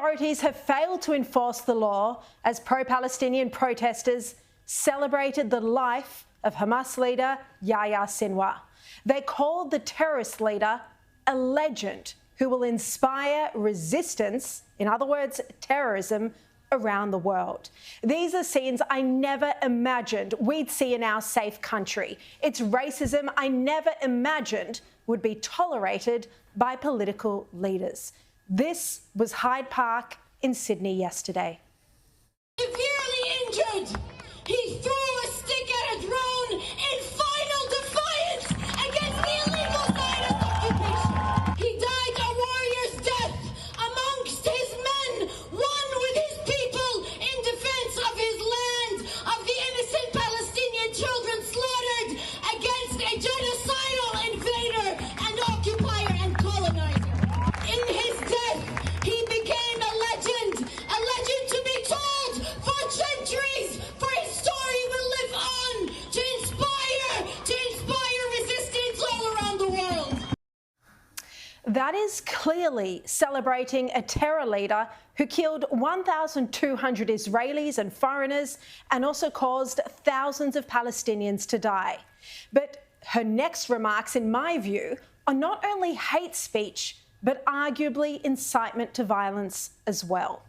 authorities have failed to enforce the law as pro-Palestinian protesters celebrated the life of Hamas leader Yahya Sinwar. They called the terrorist leader a legend who will inspire resistance, in other words, terrorism, around the world. These are scenes I never imagined we'd see in our safe country. It's racism I never imagined would be tolerated by political leaders. This was Hyde Park in Sydney yesterday. Severely injured, he threw a stick at a drone in final defiance against the illegal Zionist occupation. He died a warrior's death amongst his men, one with his people in defense of his land, of the innocent Palestinian children slaughtered against a genocidal invader and occupier and colonizer. In his death, he became a legend to be told for centuries, for his story will live on to inspire resistance all around the world. That is clearly celebrating a terror leader who killed 1,200 Israelis and foreigners and also caused thousands of Palestinians to die. But her next remarks, in my view, are not only hate speech, but arguably incitement to violence as well.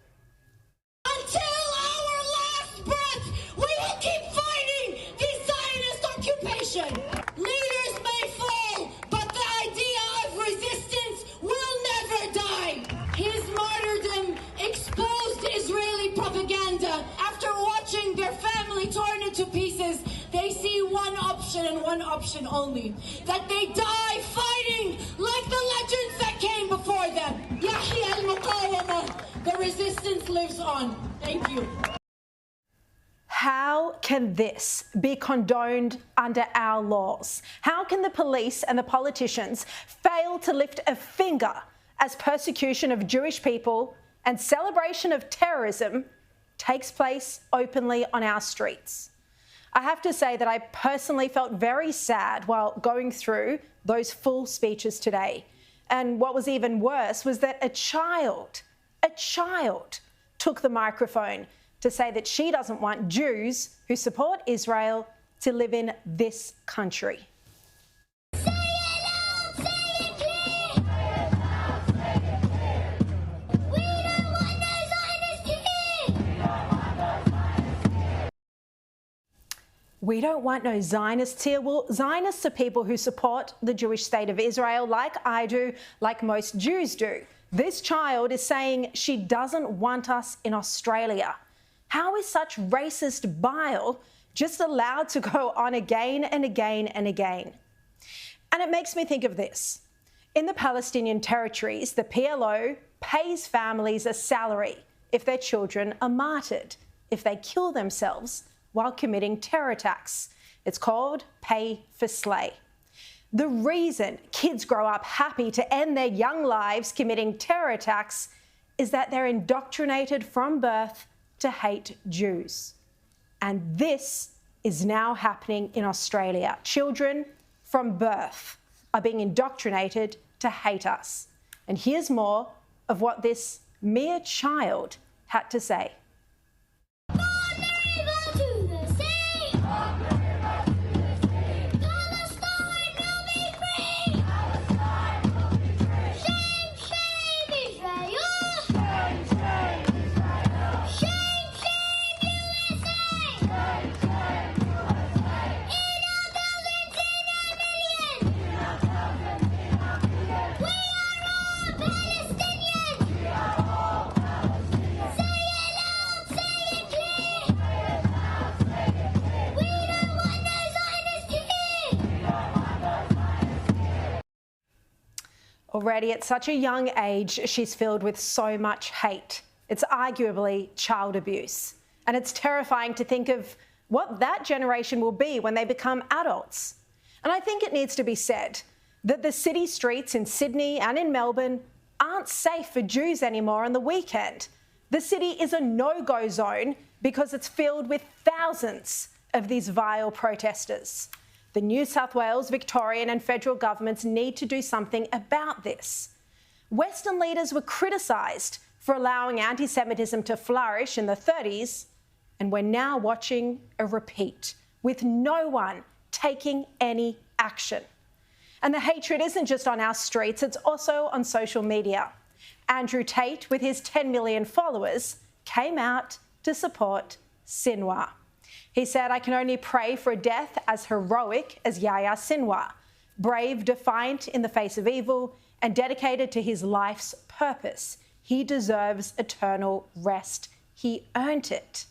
Until our last breath, we will keep fighting this Zionist occupation. Leaders may fall, but the idea of resistance will never die. His martyrdom exposed Israeli propaganda. After watching their family torn into pieces, they see one option and one option only: that they die fighting like the legends that came before them. Yahya al-Muqawama, the resistance lives on. Thank you. How can this be condoned under our laws? How can the police and the politicians fail to lift a finger as persecution of Jewish people and celebration of terrorism takes place openly on our streets? I have to say that I personally felt very sad while going through those full speeches today. And what was even worse was that a child took the microphone to say that she doesn't want Jews who support Israel to live in this country. Say it loud, say it clear. We don't want no Zionists here. We don't want no Zionists here. Well, Zionists are people who support the Jewish state of Israel like I do, like most Jews do. This child is saying she doesn't want us in Australia. How is such racist bile just allowed to go on again and again and again? And it makes me think of this. In the Palestinian territories, the PLO pays families a salary if their children are martyred, if they kill themselves while committing terror attacks. It's called pay for slay. The reason kids grow up happy to end their young lives committing terror attacks is that they're indoctrinated from birth to hate Jews. And this is now happening in Australia. Children from birth are being indoctrinated to hate us. And here's more of what this mere child had to say. Already at such a young age, she's filled with so much hate. It's arguably child abuse. And it's terrifying to think of what that generation will be when they become adults. And I think it needs to be said that the city streets in Sydney and in Melbourne aren't safe for Jews anymore on the weekend. The city is a no-go zone because it's filled with thousands of these vile protesters. The New South Wales, Victorian and federal governments need to do something about this. Western leaders were criticised for allowing anti-Semitism to flourish in the 30s, and we're now watching a repeat with no one taking any action. And the hatred isn't just on our streets, it's also on social media. Andrew Tate, with his 10 million followers, came out to support Sinwar. He said, "I can only pray for a death as heroic as Yahya Sinwar, brave, defiant in the face of evil, and dedicated to his life's purpose. He deserves eternal rest. He earned it."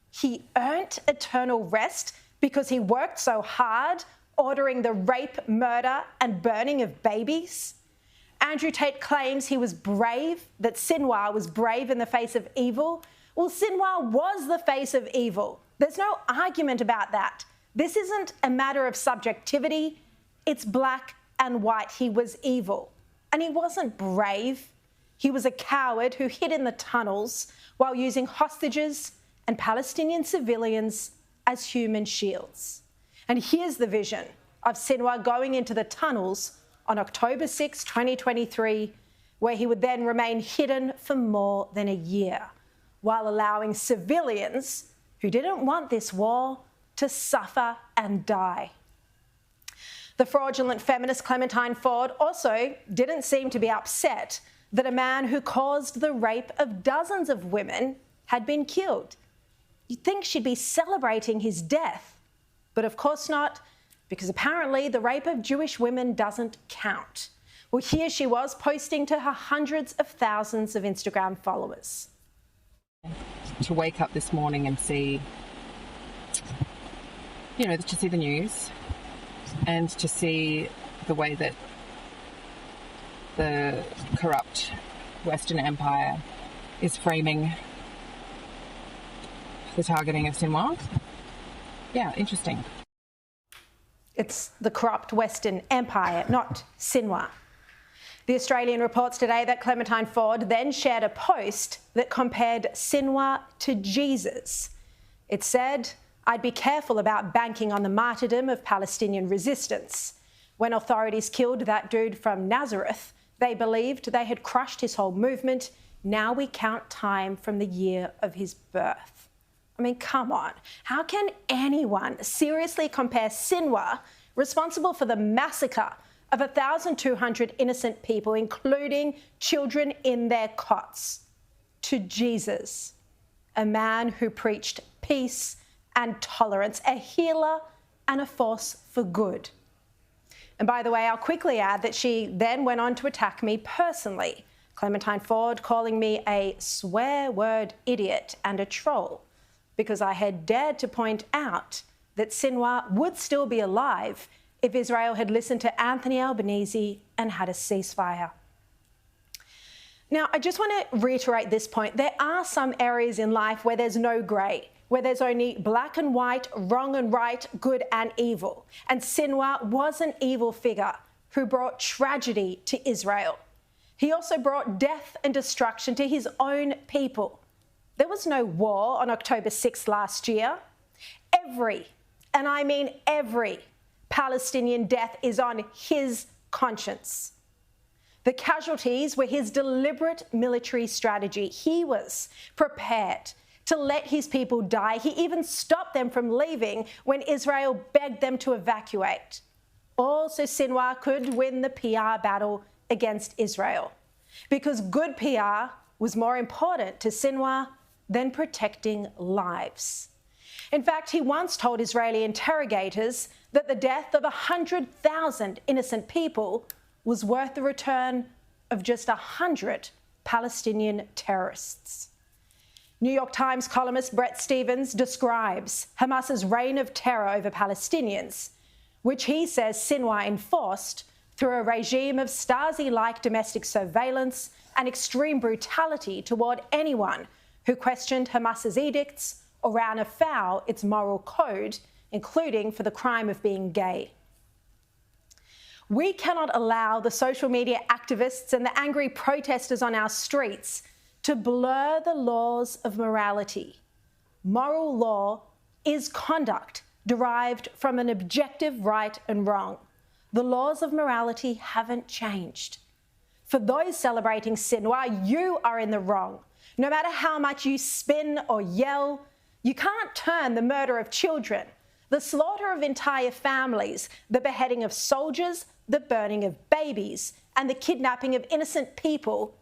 He earned eternal rest because he worked so hard ordering the rape, murder and burning of babies? Andrew Tate claims he was brave, that Sinwar was brave in the face of evil. Well, Sinwar was the face of evil. There's no argument about that. This isn't a matter of subjectivity. It's black and white. He was evil. And he wasn't brave. He was a coward who hid in the tunnels while using hostages and Palestinian civilians as human shields. And here's the vision of Sinwar going into the tunnels on October 6, 2023, where he would then remain hidden for more than a year, while allowing civilians who didn't want this war to suffer and die. The fraudulent feminist Clementine Ford also didn't seem to be upset that a man who caused the rape of dozens of women had been killed. You'd think she'd be celebrating his death, but of course not, because apparently the rape of Jewish women doesn't count. Well, here she was posting to her hundreds of thousands of Instagram followers. To wake up this morning and see, to see the news and to see the way that the corrupt Western Empire is framing the targeting of Sinwar. Yeah, interesting. It's the corrupt Western Empire, not Sinwar. The Australian reports today that Clementine Ford then shared a post that compared Sinwar to Jesus. It said, "I'd be careful about banking on the martyrdom of Palestinian resistance. When authorities killed that dude from Nazareth, they believed they had crushed his whole movement. Now we count time from the year of his birth." I mean, come on. How can anyone seriously compare Sinwar, responsible for the massacre of 1,200 innocent people, including children in their cots, to Jesus, a man who preached peace and tolerance, a healer and a force for good? And by the way, I'll quickly add that she then went on to attack me personally, Clementine Ford calling me a swear word idiot and a troll, because I had dared to point out that Sinwar would still be alive if Israel had listened to Anthony Albanese and had a ceasefire. Now, I just want to reiterate this point. There are some areas in life where there's no grey, where there's only black and white, wrong and right, good and evil. And Sinwar was an evil figure who brought tragedy to Israel. He also brought death and destruction to his own people. There was no war on October 6th last year. Every, and I mean every, Palestinian death is on his conscience. The casualties were his deliberate military strategy. He was prepared to let his people die. He even stopped them from leaving when Israel begged them to evacuate. Also, Sinwar could win the PR battle against Israel, because good PR was more important to Sinwar than protecting lives. In fact, he once told Israeli interrogators that the death of 100,000 innocent people was worth the return of just 100 Palestinian terrorists. New York Times columnist Bret Stephens describes Hamas's reign of terror over Palestinians, which he says Sinwar enforced through a regime of Stasi-like domestic surveillance and extreme brutality toward anyone who questioned Hamas's edicts or ran afoul its moral code, including for the crime of being gay. We cannot allow the social media activists and the angry protesters on our streets to blur the laws of morality. Moral law is conduct derived from an objective right and wrong. The laws of morality haven't changed. For those celebrating Sinwar, you are in the wrong. No matter how much you spin or yell, you can't turn the murder of children, the slaughter of entire families, the beheading of soldiers, the burning of babies, and the kidnapping of innocent people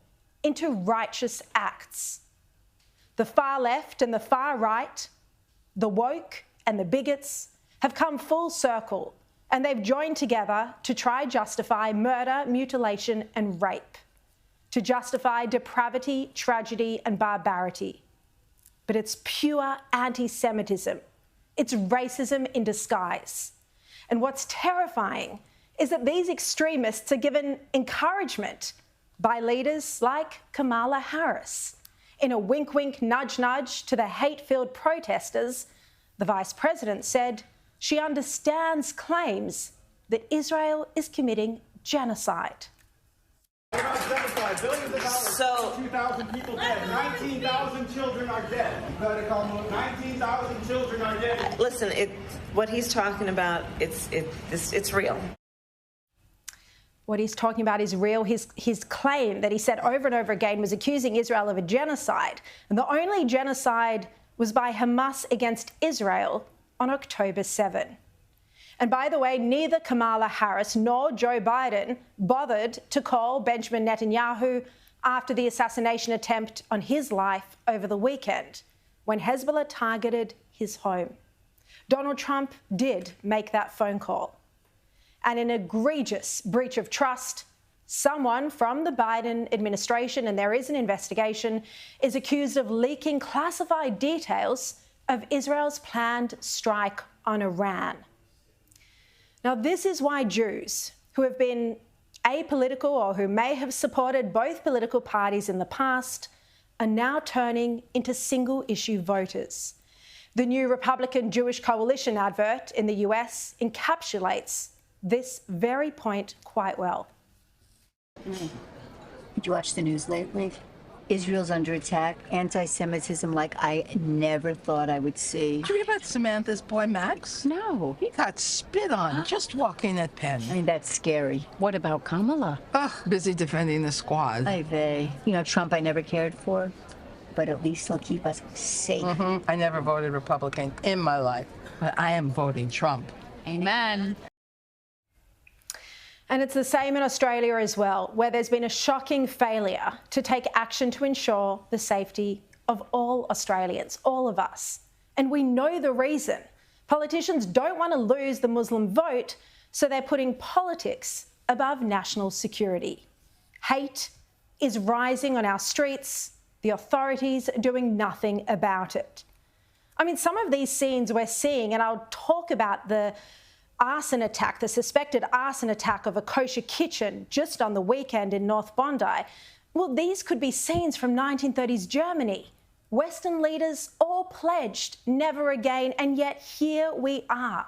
into righteous acts. The far left and the far right, the woke and the bigots, have come full circle, and they've joined together to try justify murder, mutilation and rape, to justify depravity, tragedy and barbarity. But it's pure anti-Semitism. It's racism in disguise. And what's terrifying is that these extremists are given encouragement by leaders like Kamala Harris. In a wink-wink, nudge-nudge to the hate-filled protesters, the Vice President said she understands claims that Israel is committing genocide. Genocide, billions of dollars, So 2,000 people dead, 19,000 children are dead. 19,000 children are dead. listen, what he's talking about, it's real. What he's talking about is real. His claim that he said over and over again was accusing Israel of a genocide. And the only genocide was by Hamas against Israel on October 7. And by the way, neither Kamala Harris nor Joe Biden bothered to call Benjamin Netanyahu after the assassination attempt on his life over the weekend, when Hezbollah targeted his home. Donald Trump did make that phone call. And an egregious breach of trust, someone from the Biden administration, and there is an investigation, is accused of leaking classified details of Israel's planned strike on Iran. Now, this is why Jews who have been apolitical or who may have supported both political parties in the past are now turning into single-issue voters. The new Republican Jewish Coalition advert in the US encapsulates this very point quite well. Did you watch the news lately? Israel's under attack, anti-Semitism like I never thought I would see. Did you hear about Samantha's boy, Max? No. He got spit on just walking at Penn. I mean, that's scary. What about Kamala? Ugh, busy defending the squad. Ay vey. You know, Trump I never cared for, but at least he'll keep us safe. I never voted Republican in my life, but I am voting Trump. Amen. And it's the same in Australia as well, where there's been a shocking failure to take action to ensure the safety of all Australians, all of us. And we know the reason. Politicians don't want to lose the Muslim vote, so they're putting politics above national security. Hate is rising on our streets. The authorities are doing nothing about it. I mean, some of these scenes we're seeing, and I'll talk about the arson attack, the suspected arson attack of a kosher kitchen just on the weekend in North Bondi. Well, these could be scenes from 1930s Germany. Western leaders all pledged never again, and yet here we are.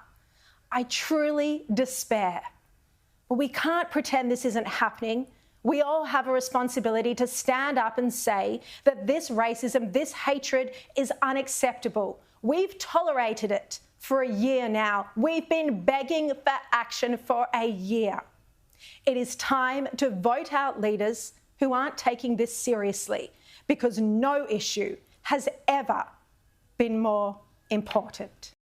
I truly despair. But we can't pretend this isn't happening. We all have a responsibility to stand up and say that this racism, this hatred is unacceptable. We've tolerated it for a year now. We've been begging for action for a year. It is time to vote out leaders who aren't taking this seriously, because no issue has ever been more important.